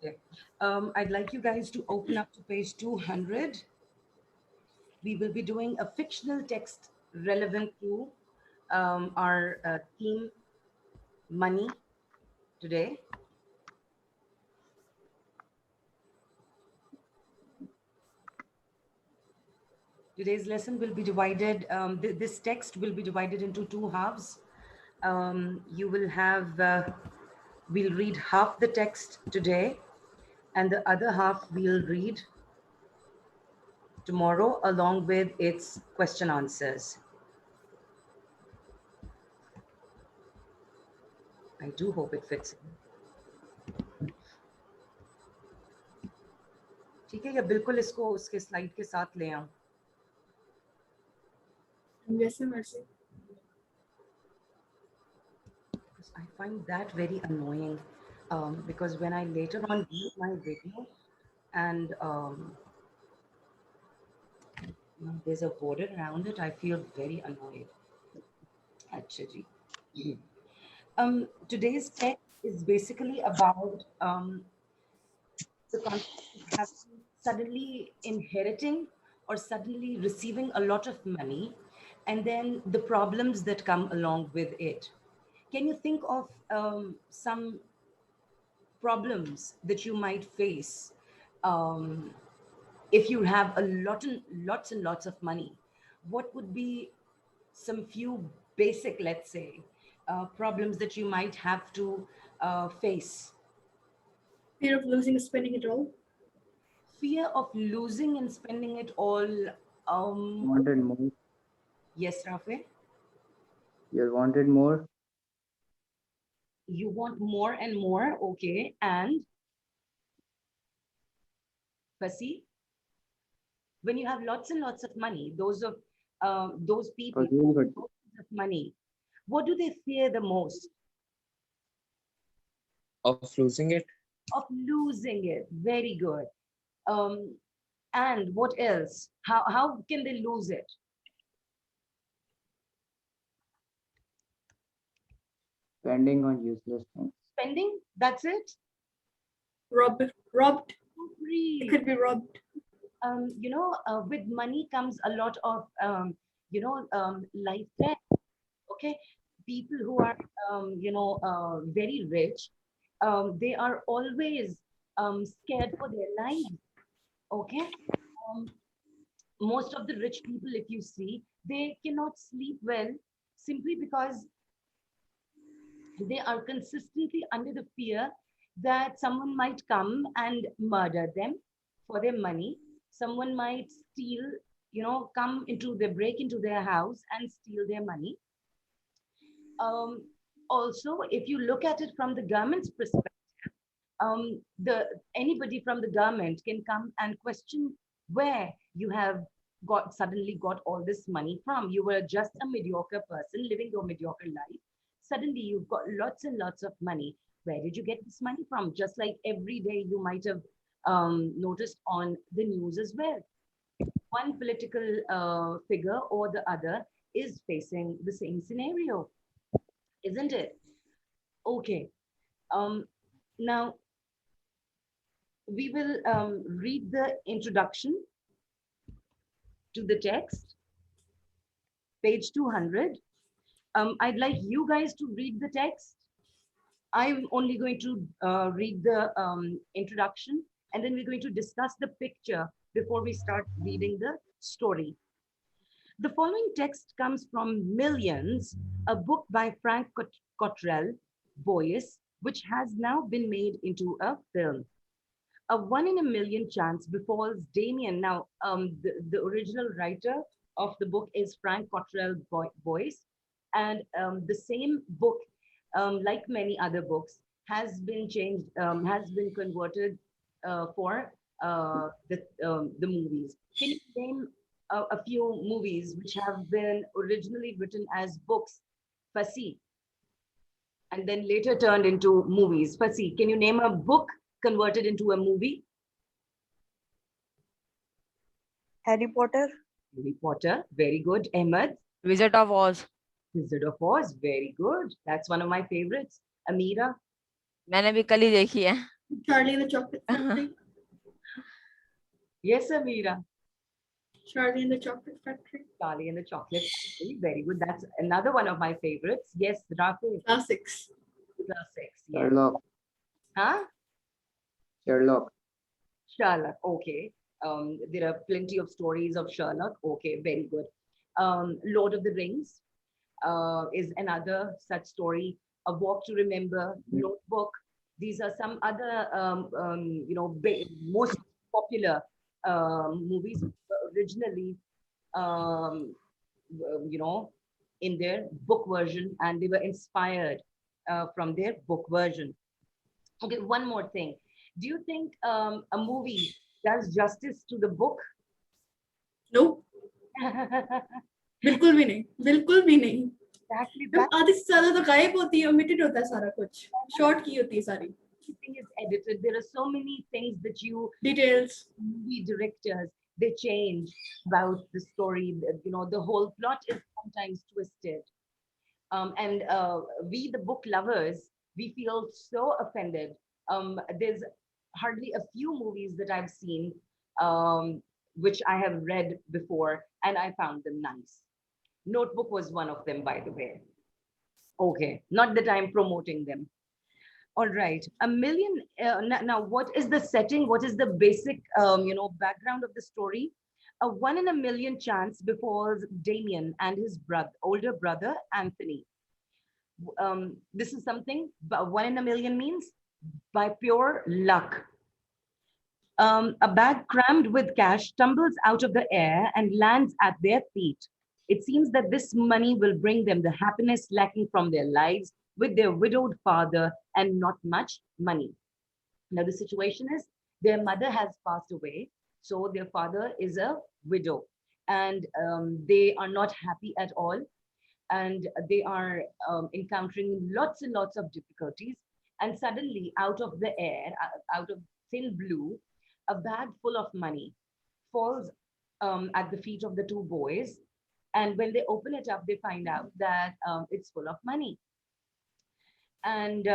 Okay. I'd like you guys to open up to page 200. We will be doing a fictional text relevant to our theme, money, today. Today's lesson will be divided, this text will be divided into two halves. You will have, we'll read half the text today, and the other half we'll read tomorrow along with its question answers. I do hope it fits in. ठीक है, या बिल्कुल इसको उसके slide के साथ ले आऊं? जैसे मर्जी. I find that very annoying, because when I later on view my video and there's a border around it, I feel very annoyed, actually. Today's text is basically about the concept of having suddenly inheriting or suddenly receiving a lot of money, and then the problems that come along with it. Can you think of some problems that you might face um, if you have lots and lots of money? What would be some few basic, let's say, problems that you might have to face? Fear of losing and spending it all. Fear of losing and spending it all. Wanted more. Yes, Rafe? You wanted more. You want more and more, okay. And Fasi, when you have lots and lots of money, those people Consume with it. lots of money, what do they fear the most? Of losing it. Of losing it. Very good. Um, and what else? How can they lose it? Spending on useless things. Spending? That's it? Robbed. Free. It could be robbed. With money comes a lot of, life threat. Okay, people who are, very rich, they are always scared for their lives. Okay, um, most of the rich people, if you see, they cannot sleep well simply because they are consistently under the fear that someone might come and murder them for their money. Someone might steal, come into their break into their house and steal their money. Um, Also, if you look at it from the government's perspective, the anybody from the government can come and question where you have suddenly got all this money from. You were just a mediocre person living your mediocre life. Suddenly you've got lots and lots of money. Where did you get this money from? Just like every day you might have noticed on the news as well. One political figure or the other is facing the same scenario, isn't it? Okay. Um, Now, we will read the introduction to the text, page 200. I'd like you guys to read the text. I'm only going to read the introduction, and then we're going to discuss the picture before we start reading the story. The following text comes from Millions, a book by Frank Cottrell Boyce, which has now been made into a film. A 1 in a million chance befalls Damien. Now, the original writer of the book is Frank Cottrell Boyce, and the same book, like many other books, has been changed, has been converted for the movies. Can you name a few movies which have been originally written as books, Fasi, and then later turned into movies? Fasi, can you name a book converted into a movie? Harry Potter. Harry Potter, very good. Ahmed? Wizard of Oz. Wizard of Oz, very good. That's one of my favorites. Amira? मैंने भी कल ही देखी है. Charlie and the Chocolate Factory. Yes, Amira. Charlie and the Chocolate Factory. Charlie and the Chocolate Factory. Very good. That's another one of my favorites. Yes, Rafi. Classics. Classics. Yes. Sherlock. Huh? Sherlock. Sherlock. Okay. There are plenty of stories of Sherlock. Okay, very good. Lord of the Rings is another such story. A Walk to Remember, Notebook. These are some other, most popular movies originally, you know, in their book version, and they were inspired from their book version. Okay, one more thing. Do you think a movie does justice to the book? No, बिल्कुल भी नहीं, बिल्कुल भी नहीं. Exactly. जब आधी से ज्यादा तो गायब होती है, omitted होता है सारा कुछ, short की होती है सारी. Everything is edited. There are so many things that Details. movie directors, they change about the story. You know, the whole plot is sometimes twisted. And we, the book lovers, we feel so offended. There's hardly a few movies that I've seen which I have read before, and I found them nice. Notebook was one of them, by the way. Okay, not that I'm promoting them. All right, a million. Now, what is the setting? What is the basic, background of the story? A 1 in a million chance befalls Damien and his older brother Anthony. This is something. 1 in a million means by pure luck. A bag crammed with cash tumbles out of the air and lands at their feet. It seems that this money will bring them the happiness lacking from their lives with their widowed father and not much money. Now, the situation is their mother has passed away, so their father is a widow, and they are not happy at all, and they are encountering lots and lots of difficulties. And suddenly, out of the air, out of thin blue, a bag full of money falls at the feet of the two boys. And when they open it up, they find out that it's full of money. And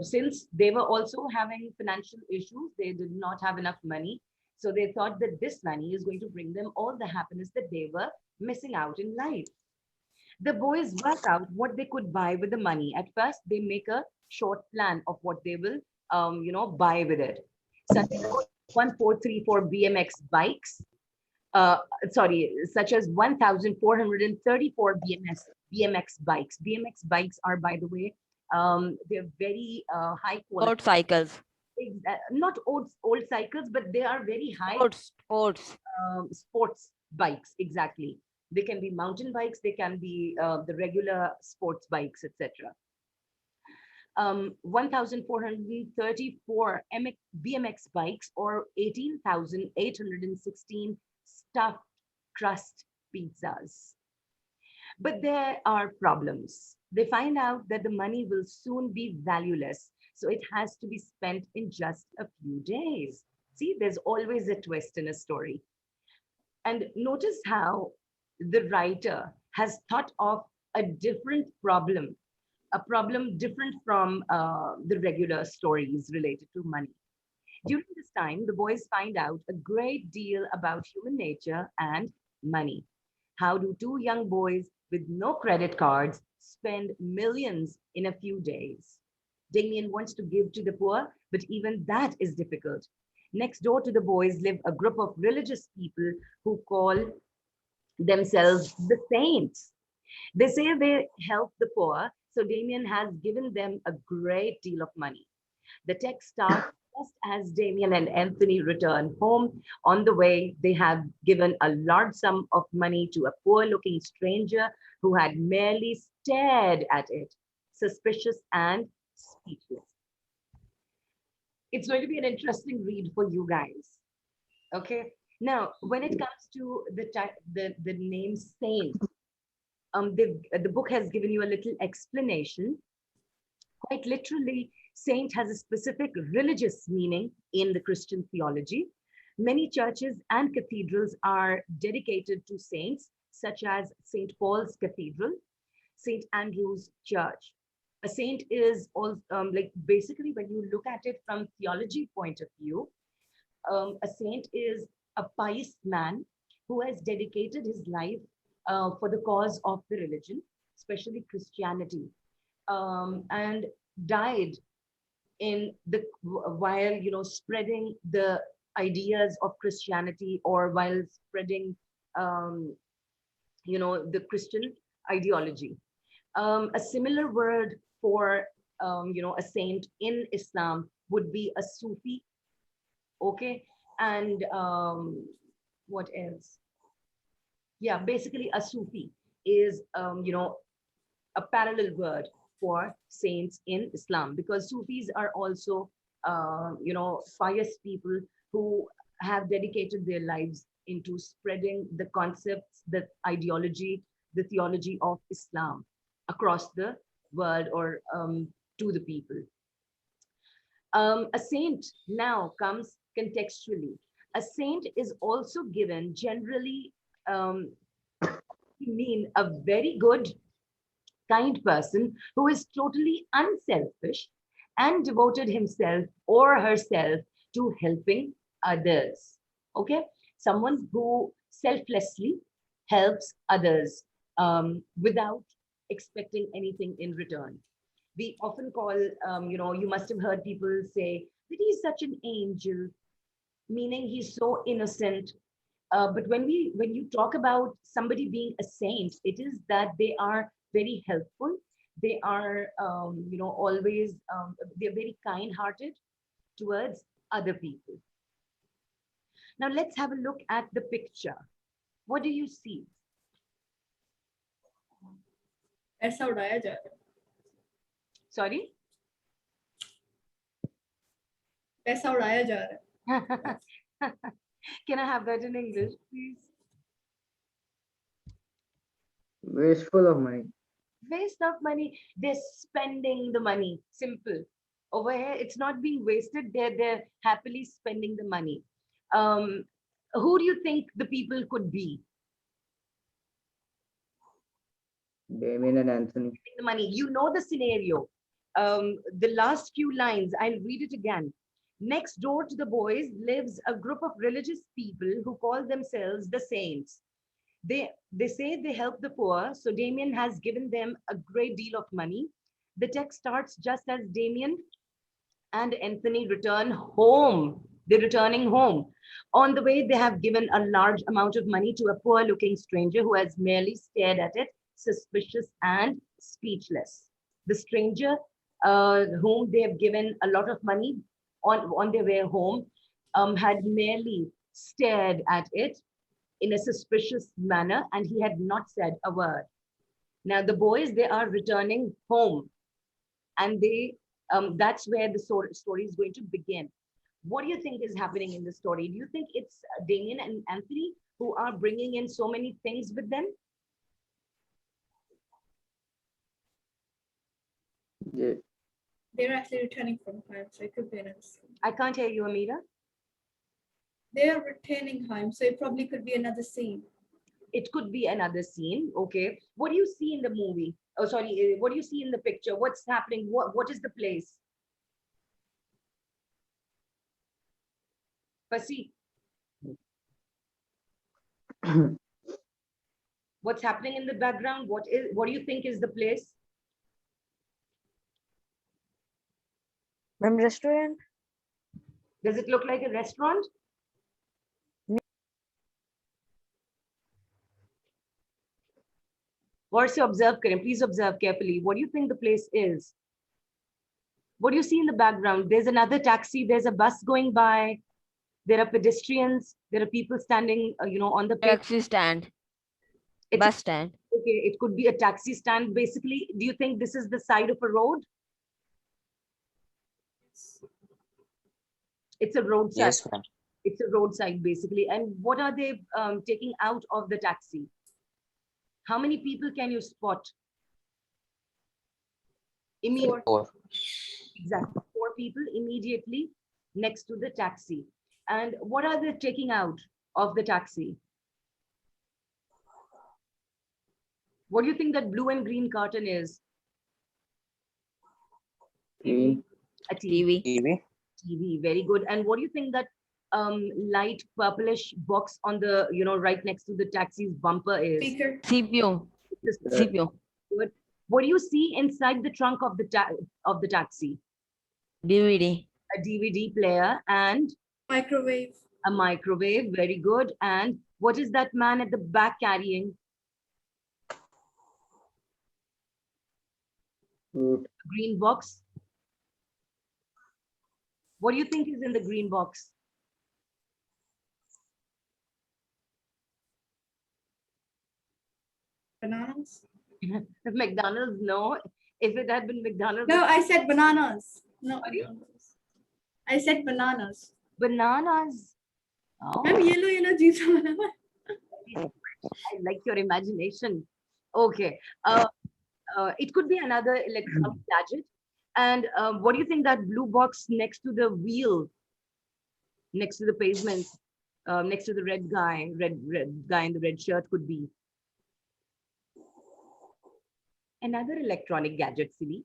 since they were also having financial issues, they did not have enough money. So they thought that this money is going to bring them all the happiness that they were missing out in life. The boys work out what they could buy with the money. At first, they make a short plan of what they will, buy with it. Such as 1434 BMX bikes. Such as 1,434 BMX bikes. BMX bikes are, by the way, they're very high quality. Motorcycles. Not old cycles, but they are very high. Sports bikes, exactly. They can be mountain bikes, they can be the regular sports bikes, etc. 1,434 BMX bikes, or 18,816 stuffed crust pizzas. But there are problems. They find out that the money will soon be valueless, so it has to be spent in just a few days. See, there's always a twist in a story. And notice how the writer has thought of a different problem, a problem different from the regular stories related to money. During this time, the boys find out a great deal about human nature and money. How do two young boys with no credit cards spend millions in a few days? Damien wants to give to the poor, but even that is difficult. Next door to the boys live a group of religious people who call themselves the saints. They say they help the poor, so Damien has given them a great deal of money. The text starts just as Damien and Anthony return home. On the way, they have given a large sum of money to a poor-looking stranger who had merely stared at it, suspicious and speechless. It's going to be an interesting read for you guys. Okay. Now, when it comes to the name saint, the book has given you a little explanation. Quite literally, saint has a specific religious meaning in the Christian theology. Many churches and cathedrals are dedicated to saints, such as St. Paul's Cathedral, St. Andrew's Church. A saint is also like basically when you look at it from theology point of view, a saint is a pious man who has dedicated his life for the cause of the religion, especially Christianity, and died in the while spreading the ideas of Christianity, or while spreading um, the Christian ideology. A similar word for a saint in Islam would be a Sufi. Okay, and what else? Yeah, basically a Sufi is a parallel word for saints in Islam, because Sufis are also pious people who have dedicated their lives into spreading the concepts, the ideology, the theology of Islam across the world, or to the people. A saint now comes contextually. A saint is also given generally to mean a very good, kind person who is totally unselfish and devoted himself or herself to helping others. Okay? Someone who selflessly helps others without expecting anything in return. We often call, you must have heard people say that he's such an angel, meaning he's so innocent. But when you talk about somebody being a saint, it is that they are very helpful. They are, always, they're very kind-hearted towards other people. Now let's have a look at the picture. What do you see? ऐसा उड़ाया जा रहा है, Sorry? ऐसा उड़ाया जा रहा है. Can I have that in English, please? Wasteful of money. Waste of money. They're spending the money. Simple. Over here, it's not being wasted. They're happily spending the money. Who do you think the people could be? Damien and Anthony. The money. You know the scenario. The last few lines, I'll read it again. Next door to the boys lives a group of religious people who call themselves the saints. They say they help the poor, so Damien has given them a great deal of money. The text starts just as Damien and Anthony return home. They're returning home. On the way, they have given a large amount of money to a poor-looking stranger who has merely stared at it, suspicious and speechless. The stranger, whom they have given a lot of money on their way home, had merely stared at it in a suspicious manner, and he had not said a word. Now the boys, they are returning home, and that's where the story is going to begin. What do you think is happening in the story? Do you think it's Damien and Anthony who are bringing in so many things with them? Yeah. They're actually returning from home, so it could be another scene. I can't hear you, Amira. They are returning home, so it probably could be another scene. It could be another scene. Okay. What do you see in the movie? Oh, sorry. What do you see in the picture? What's happening? What is the place? Fasi, what's happening in the background? What do you think is the place? Ma'am, restaurant? Does it look like a restaurant? Or observe, Karim. Please observe carefully. What do you think the place is? What do you see in the background? There's another taxi. There's a bus going by. There are pedestrians. There are people standing, on the pavement. Taxi stand. It's Bus stand. okay. It could be a taxi stand. Basically, do you think this is the side of a road? It's a roadside. Yes, ma'am. It's a roadside, basically. And what are they taking out of the taxi? How many people can you spot? Immediately. Four. Exactly. 4 people immediately next to the taxi. And what are they taking out of the taxi? What do you think that blue and green carton is? TV. A TV. TV. TV. TV. Very good. And what do you think that light purplish box on the right next to the taxi's bumper is? Speaker. CPU. This is CPU. good. What do you see inside the trunk of the taxi? DVD. A DVD player and Microwave. a microwave. Very good. And what is that man at the back carrying? Fruit. Green box. What do you think is in the green box? Bananas. McDonald's, no. If it had been McDonald's, No, I said bananas. No, Sorry? bananas. I said bananas. bananas. Oh, Ma'am, yellow jeans are banana. I like your imagination. Okay. It could be another electronic gadget. And what do you think that blue box next to the wheel, next to the pavement, next to the red guy in the red shirt could be? Another electronic gadget, silly.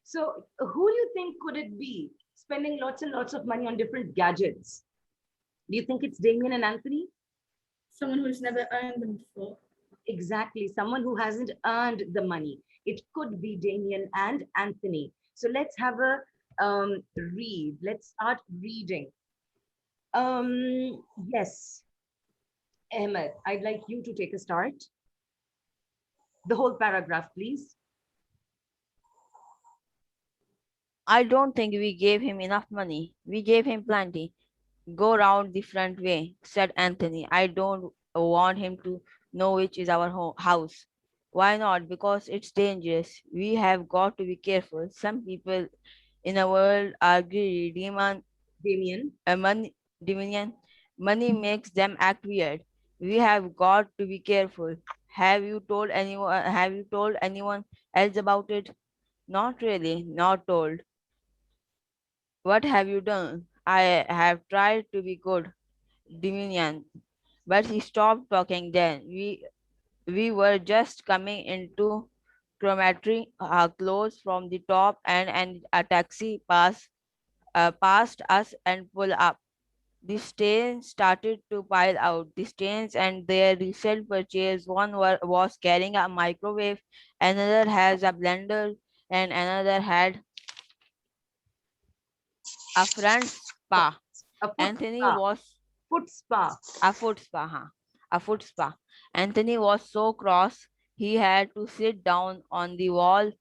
So who do you think could it be spending lots and lots of money on different gadgets? Do you think it's Damien and Anthony? Someone who's never earned them before. Exactly, someone who hasn't earned the money. It could be Damien and Anthony. So let's have a read. Let's start reading. Yes, Ahmed, I'd like you to take a start. The whole paragraph, please. I don't think we gave him enough money. We gave him plenty. Go round the front way, said Anthony. I don't want him to know which is our house. Why not? Because it's dangerous. We have got to be careful. Some people in the world are greedy. Damien. Money makes them act weird. We have got to be careful. Have you told anyone else about it? Not really, not told. What have you done? I have tried to be good, Dominion. But he stopped talking then. We were just coming into Cromatry, close from the top, and a taxi passed us and pulled up. The stains started to pile out. The stains and their recent purchase. One was carrying a microwave, another has a blender, and another had a front spa. A foot Anthony spa. was Foot spa. a foot spa, a foot spa. Anthony was so cross he had to sit down on the wall.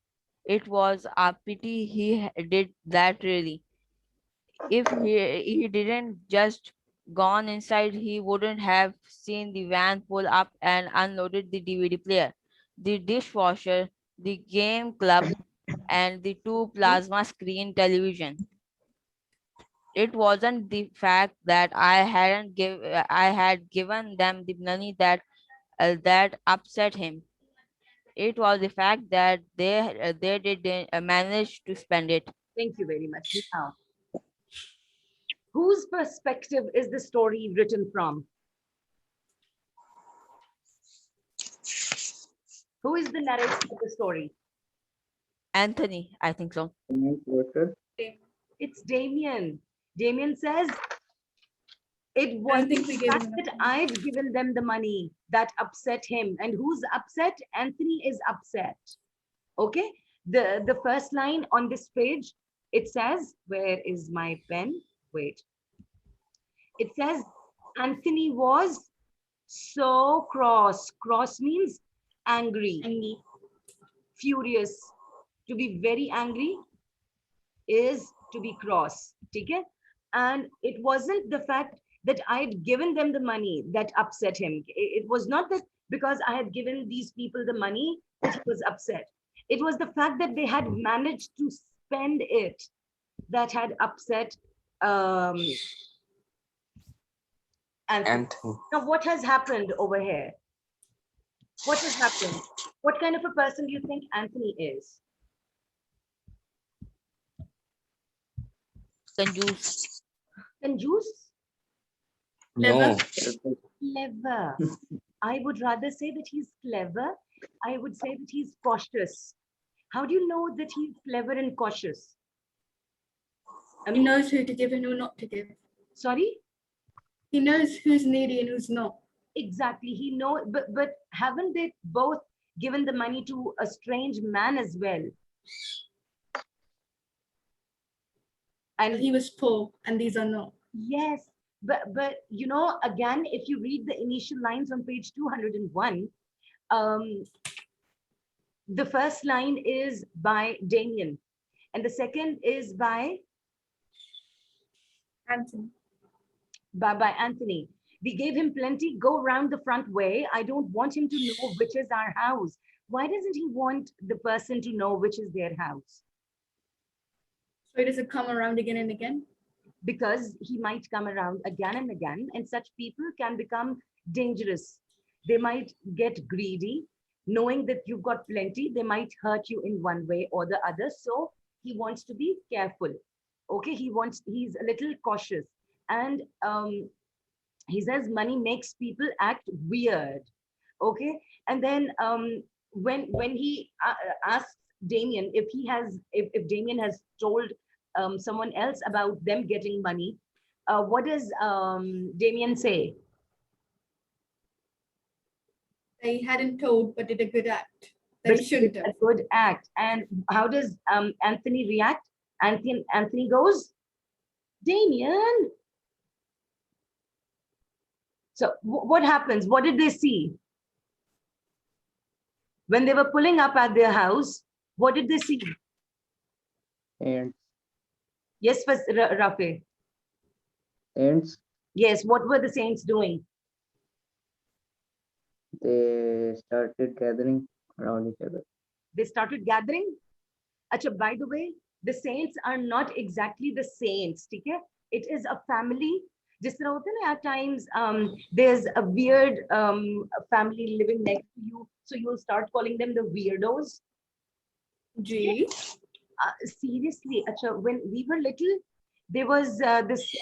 It was a pity he did that really. If he didn't just gone inside, he wouldn't have seen the van pull up and unloaded the DVD player, the dishwasher, the game club, and the two plasma screen television. It wasn't the fact that I had given them the money that upset him. It was the fact that they didn't manage to spend it. Thank you very much. Now, whose perspective is the story written from? Who is the narrator of the story? Anthony, I think so. Water. It's Damien. Damien says, it I was think the we gave fact him that enough I've given them the money that upset him. And who's upset? Anthony is upset. Okay. The first line on this page, it says, where is my pen? Wait. It says, Anthony was so cross. Cross means angry, Angie. furious. To be very angry is to be cross. Okay? And it wasn't the fact that I had given them the money that upset him. It was not that because I had given these people the money that he was upset. It was the fact that they had managed to spend it that had upset Anthony. Anthony. Now, what has happened over here? What has happened? What kind of a person do you think Anthony is? Conjuice. Conjuice? No. Clever. I would rather say that he's clever. I would say that he's cautious. How do you know that he's clever and cautious? I He mean, knows who to give and who not to give. sorry? He knows who's needy and who's not. Exactly. He know, but haven't they both given the money to a strange man as well? But And he was poor and these are not. yes, but you know, again, if you read the initial lines on page 201, the first line is by Damien, and the second is Anthony. by Anthony. We gave him plenty. Go round the front way. I don't want him to know which is our house. Why doesn't he want the person to know which is their house? So he doesn't come around again and again. Because he might come around again and again, and such people can become dangerous. They might get greedy, knowing that you've got plenty, they might hurt you in one way or the other. So he wants to be careful. Okay, he's a little cautious. And he says money makes people act weird. Okay, and then when he asks Damien if Damien has told someone else about them getting money, what does Damien say? They hadn't told, but did a good act. That But he shouldn't a have. good act. And how does Anthony react? Anthony goes, Damien. So what happens? What did they see? When they were pulling up at their house, what did they see? Ants. Yes, Rafe. Ants. Yes, what were the saints doing? They started gathering around each other. They started gathering. Acha, by the way, the saints are not exactly the saints. Okay? It is a family. Just at times, there's a weird family living next to you. So you'll start calling them the weirdos. Gee. Seriously, acha, when we were little, there was this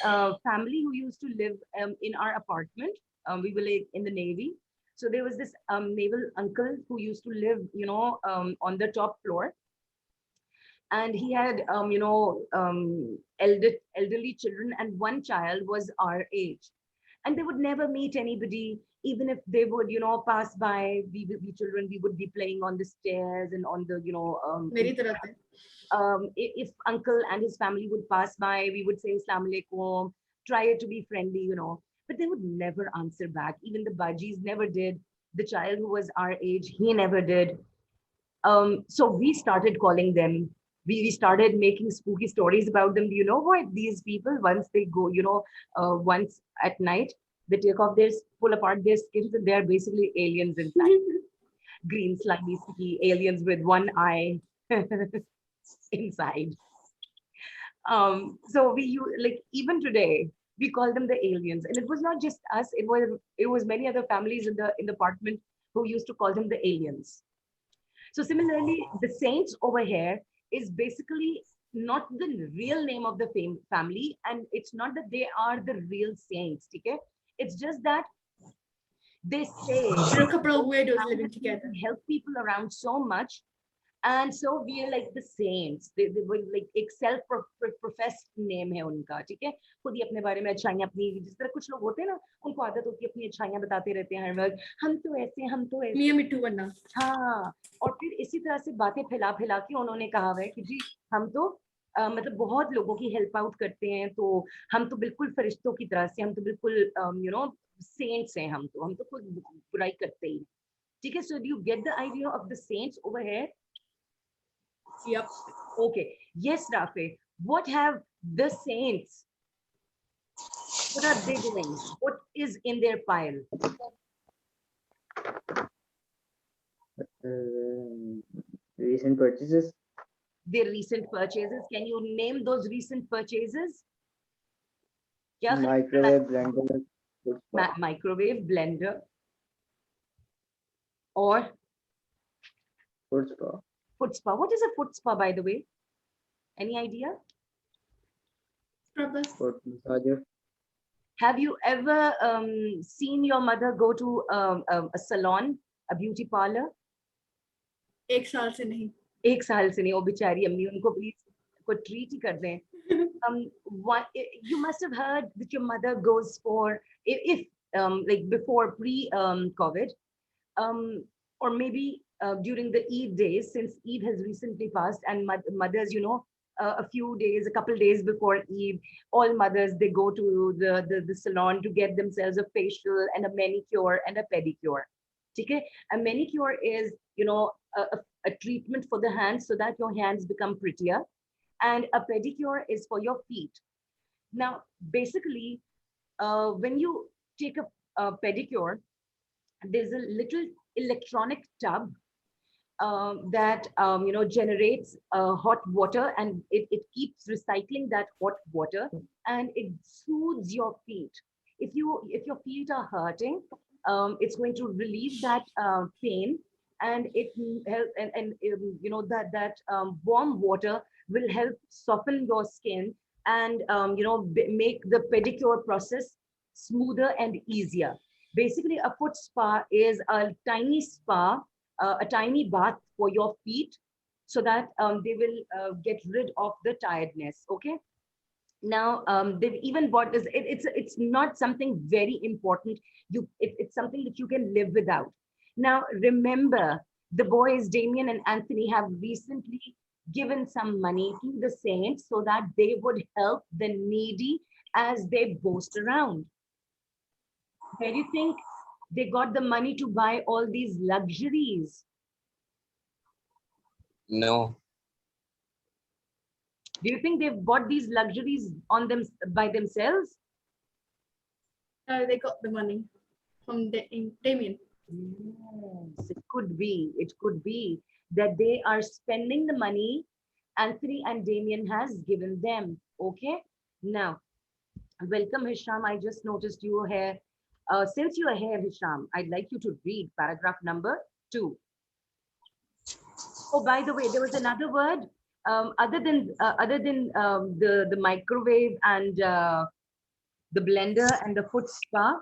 family who used to live in our apartment. We were like in the Navy. So there was this naval uncle who used to live, on the top floor. And he had, elderly children, and one child was our age. And they would never meet anybody, even if they would, pass by. We children, we would be playing on the stairs and on the, Meri tarah se. if uncle and his family would pass by, we would say Assalamu alaikum, try to be friendly, but they would never answer back. Even the Bajis never did. The child who was our age, he never did. So we started calling them. We started making spooky stories about them. Do you know what? These people, once they go, once at night, they take off pull apart their skins, and they are basically aliens inside. Green, slimy, sticky aliens with one eye inside. So like even today, we call them the aliens, and it was not just us. It was many other families in the apartment who used to call them the aliens. So similarly, the saints over here is basically not the real name of the family, and it's not that they are the real saints. Okay, it's just that they say There are a couple of weirdos living together. help people around so much. And so we are like the saints. They were like एक self-professed name है उनका, ठीक है? खुद ही अपने बारे में अच्छाइयाँ अपनी, जिस तरह कुछ लोग होते हैं ना, उनको आदत होती है अपनी अच्छाइयाँ बताते रहते हैं हर वक्त, हम तो ऐसे Mia mittu banna. हाँ, और फिर इसी तरह से बातें फैला के उन्होंने कहा है कि जी हम तो मतलब बहुत लोगों की हेल्प आउट करते हैं, तो हम तो बिल्कुल फरिश्तों की तरह से, हम तो बिल्कुल सेंट्स हैं, हम तो खुद बुराई करते ही, ठीक है? So do you get the idea of the saints over here? Yep. Okay. Yes, Rafe. What have the saints? What are they doing? What is in their pile? Recent purchases. Their recent purchases. Can you name those recent purchases? Yeah. Microwave, blender, food spa. Microwave, blender, or Food spa. foot spa. What is a foot spa, by the way? Any idea? Proper. Foot massager. Have you ever seen your mother go to a salon, a beauty parlor? एक साल से नहीं. एक साल से नहीं, वो बेचारी अम्मी, उनको प्लीज को ट्रीट ही कर दें. You must have heard that your mother goes for, if like before pre-COVID, or maybe during the Eid days, since Eid has recently passed, and mothers, a few days, a couple days before Eid, all mothers, they go to the salon to get themselves a facial and a manicure and a pedicure. Okay? A manicure is, a treatment for the hands so that your hands become prettier, and a pedicure is for your feet. Now, basically, when you take a pedicure, there's a little electronic tub that generates hot water, and it keeps recycling that hot water, and it soothes your feet. If your feet are hurting, it's going to relieve that pain, and it help, and that warm water will help soften your skin, and make the pedicure process smoother and easier. Basically, a foot spa is a tiny spa, a tiny bath for your feet, so that they will get rid of the tiredness. Okay. Now they've even bought this. It's not something very important. It's something that you can live without. Now remember, the boys Damien and Anthony have recently given some money to the saints so that they would help the needy as they boast around. Where do you think they got the money to buy all these luxuries? No. Do you think they've bought these luxuries on them by themselves? They got the money from Damien. Yes, it could be. It could be that they are spending the money Anthony and Damien has given them. Okay. Now, welcome, Hisham. I just noticed you were here. Since you are here, Hisham, I'd like you to read paragraph number 2. Oh, by the way, there was another word other than the microwave and the blender and the foot spa.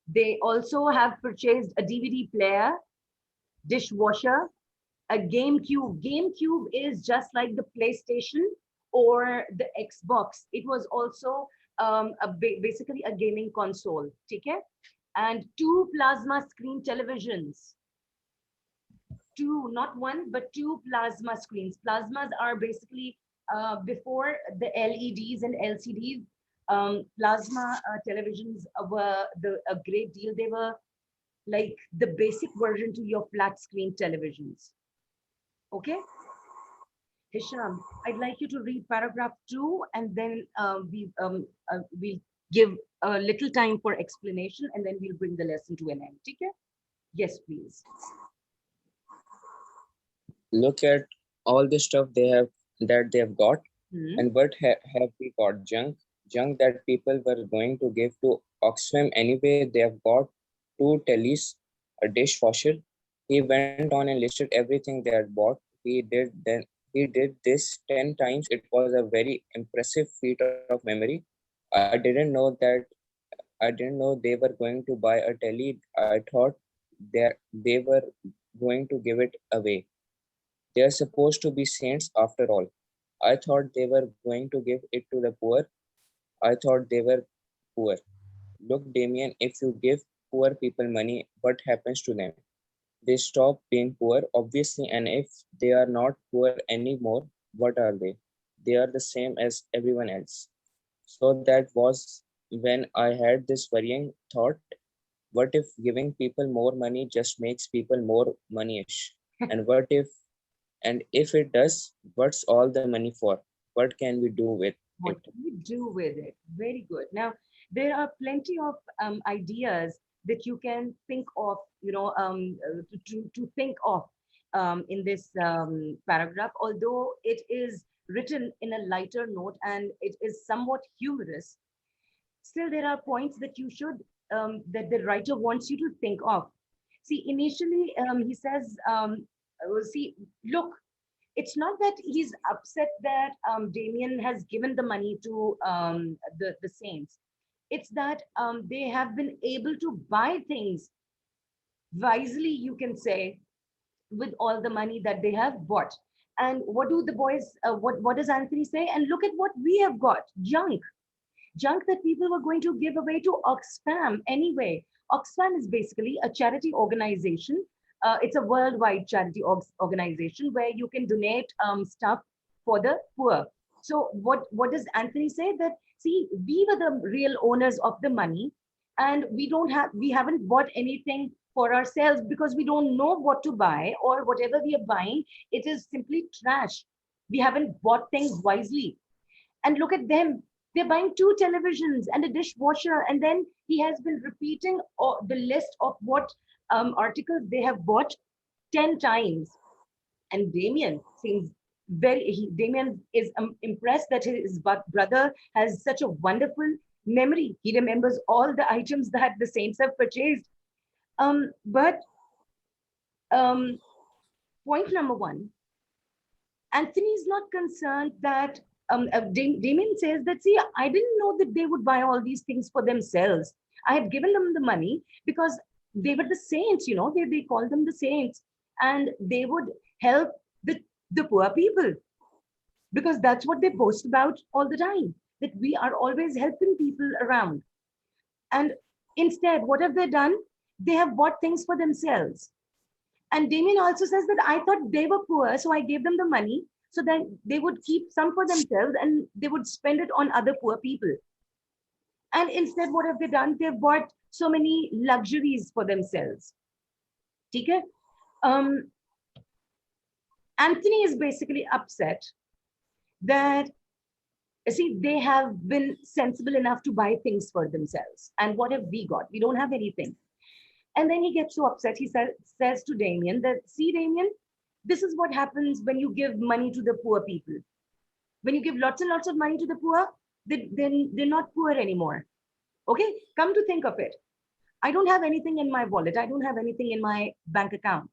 They also have purchased a DVD player, dishwasher, a GameCube. GameCube is just like the PlayStation or the Xbox. It was also basically a gaming console. Okay? And 2 plasma screen televisions. 2, not 1, but 2 plasma screens. Plasmas are basically before the LEDs and LCDs. Plasma televisions were a great deal. They were like the basic version to your flat screen televisions. Okay, Hisham, I'd like you to read paragraph 2, and then we'll give a little time for explanation, and then we'll bring the lesson to an end. Okay? Yes, please. Look at all the stuff they have got, and what have we got? Junk that people were going to give to Oxfam anyway. They have got 2 tellies, a dishwasher. He went on and listed everything they had bought. He did this 10 times. It was a very impressive feat of memory. I didn't know they were going to buy a telly. I thought that they were going to give it away. They are supposed to be saints after all. I thought they were going to give it to the poor. I thought they were poor. Look, Damien, if you give poor people money, what happens to them? They stop being poor, obviously, and if they are not poor anymore, what are they? They are the same as everyone else. So that was when I had this worrying thought, what if giving people more money just makes people more moneyish? And if it does, what's all the money for? What can we do with what it? can we do with it? Very good. Now, there are plenty of ideas that you can think of, to think of in this paragraph, although it is written in a lighter note and it is somewhat humorous. Still, there are points that you should, that the writer wants you to think of. See, initially, he says, see, look, it's not that he's upset that Damien has given the money to the saints. It's that they have been able to buy things wisely, you can say, with all the money that they have bought. And what do the boys, what does Anthony say? And look at what we have got, junk that people were going to give away to Oxfam anyway. Oxfam is basically a charity organization. It's a worldwide charity organization where you can donate stuff for the poor. So what does Anthony say? That see, we were the real owners of the money, and we haven't bought anything for ourselves because we don't know what to buy, or whatever we are buying, it is simply trash. We haven't bought things wisely. And look at them, they're buying 2 televisions and a dishwasher, and then he has been repeating the list of what articles they have bought 10 times. And Damien seems Damien is impressed that his brother has such a wonderful memory. He remembers all the items that the saints have purchased. But point number one, Anthony is not concerned that Damien says that, see, I didn't know that they would buy all these things for themselves. I had given them the money because they were the saints, they call them the saints, and they would help the poor people, because that's what they post about all the time, that we are always helping people around. And instead, what have they done? They have bought things for themselves. And Damien also says that I thought they were poor, so I gave them the money so that they would keep some for themselves and they would spend it on other poor people. And instead, what have they done? They've bought so many luxuries for themselves. Okay? Anthony is basically upset that, see, they have been sensible enough to buy things for themselves. And what have we got? We don't have anything. And then he gets so upset. He says to Damien that, see, Damien, this is what happens when you give money to the poor people. When you give lots and lots of money to the poor, they're not poor anymore. Okay, come to think of it. I don't have anything in my wallet. I don't have anything in my bank account.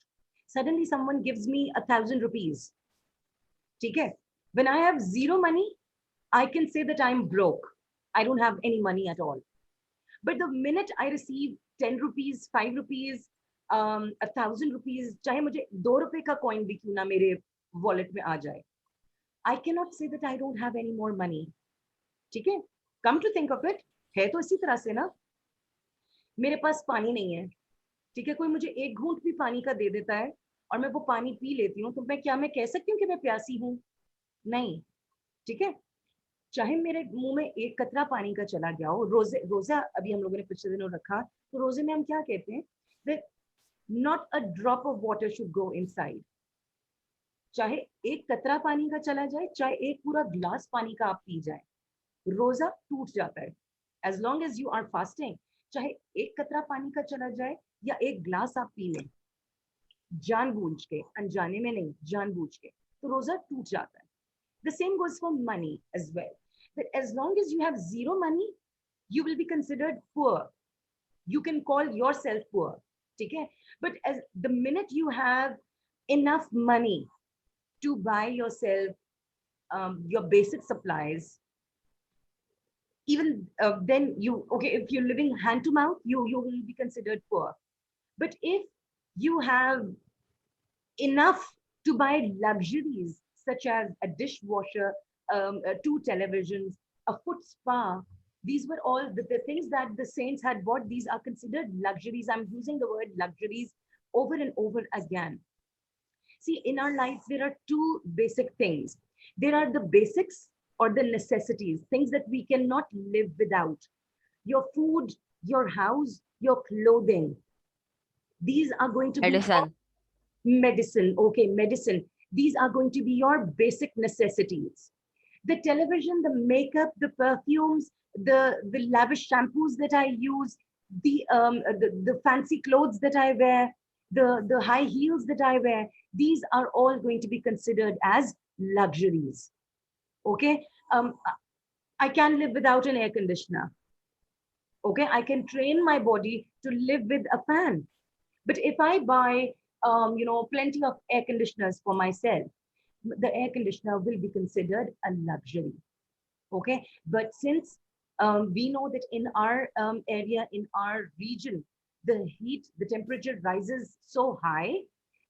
Suddenly someone gives me 1,000 rupees. Okay? When I have zero money, I can say that I'm broke. I don't have any money at all. But the minute I receive 10 rupees, 5 rupees, 1,000 rupees, चाहे मुझे 2 रुपए का coin भी क्यों ना मेरे wallet में आ जाए, I cannot say that I don't have any more money. ठीक है? Come to think of it, है तो इसी तरह से ना, मेरे पास पानी नहीं है, ठीक है, कोई मुझे एक घूंट भी पानी का दे देता है और मैं वो पानी पी लेती हूँ, तो मैं कह सकती हूँ कि मैं प्यासी हूँ? नहीं, ठीक है? चाहे मेरे मुंह में एक कतरा पानी का चला गया हो, रोजा अभी हम लोगों ने पिछले दिनों रखा, तो रोजे में हम क्या कहते हैं? that not a drop of water should go inside. चाहे एक कतरा पानी का चला जाए, चाहे एक पूरा ग्लास पानी का आप पी जाए, रोजा टूट जाता है. as long as you are fasting, चाहे एक कतरा पानी का चला जाए या एक ग्लास आप पी लें, जानबूझ के, अनजाने में नहीं, जानबूझ के, तो रोजा टूट जाता है. The same goes for money as well. That as long as you have zero money, you will be considered poor. You can call yourself poor. Okay? But as the minute you have enough money to buy yourself your basic supplies, even then if you're living hand to mouth, you will be considered poor. But if you have enough to buy luxuries such as a dishwasher, 2 televisions, a foot spa, these were all the things that the saints had bought. These are considered luxuries. I'm using the word luxuries over and over again. See, in our lives, there are 2 basic things. There are the basics or the necessities, things that we cannot live without. Your food, your house, your clothing. These are going to be medicine. Okay, medicine. These are going to be your basic necessities. The television, the makeup, the perfumes, the lavish shampoos that I use, the fancy clothes that I wear, the high heels that I wear, these are all going to be considered as luxuries. Okay, I can live without an air conditioner. Okay, I can train my body to live with a fan. But if I buy plenty of air conditioners for myself, the air conditioner will be considered a luxury. Okay, but since we know that in our area, in our region, the temperature rises so high,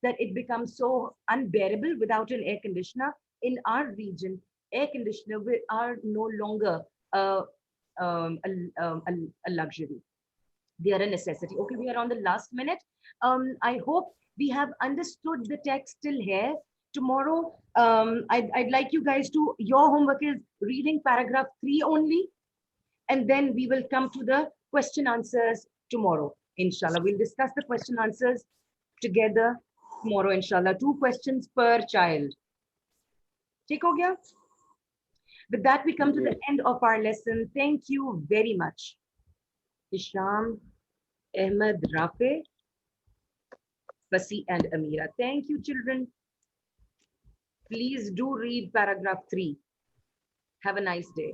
that it becomes so unbearable without an air conditioner. In our region, air conditioner are no longer a luxury. They are a necessity. Okay, we are on the last minute. I hope we have understood the text till here. Tomorrow, I'd like you guys to, your homework is reading paragraph 3 only, and then we will come to the question answers tomorrow. Inshallah, we'll discuss the question answers together tomorrow. Inshallah, 2 questions per child. Take ho gaya? With that, we come to the end of our lesson. Thank you very much. Isham, Ahmed, Rafe, Fasi, and Amira. Thank you, children. Please do read paragraph 3. Have a nice day.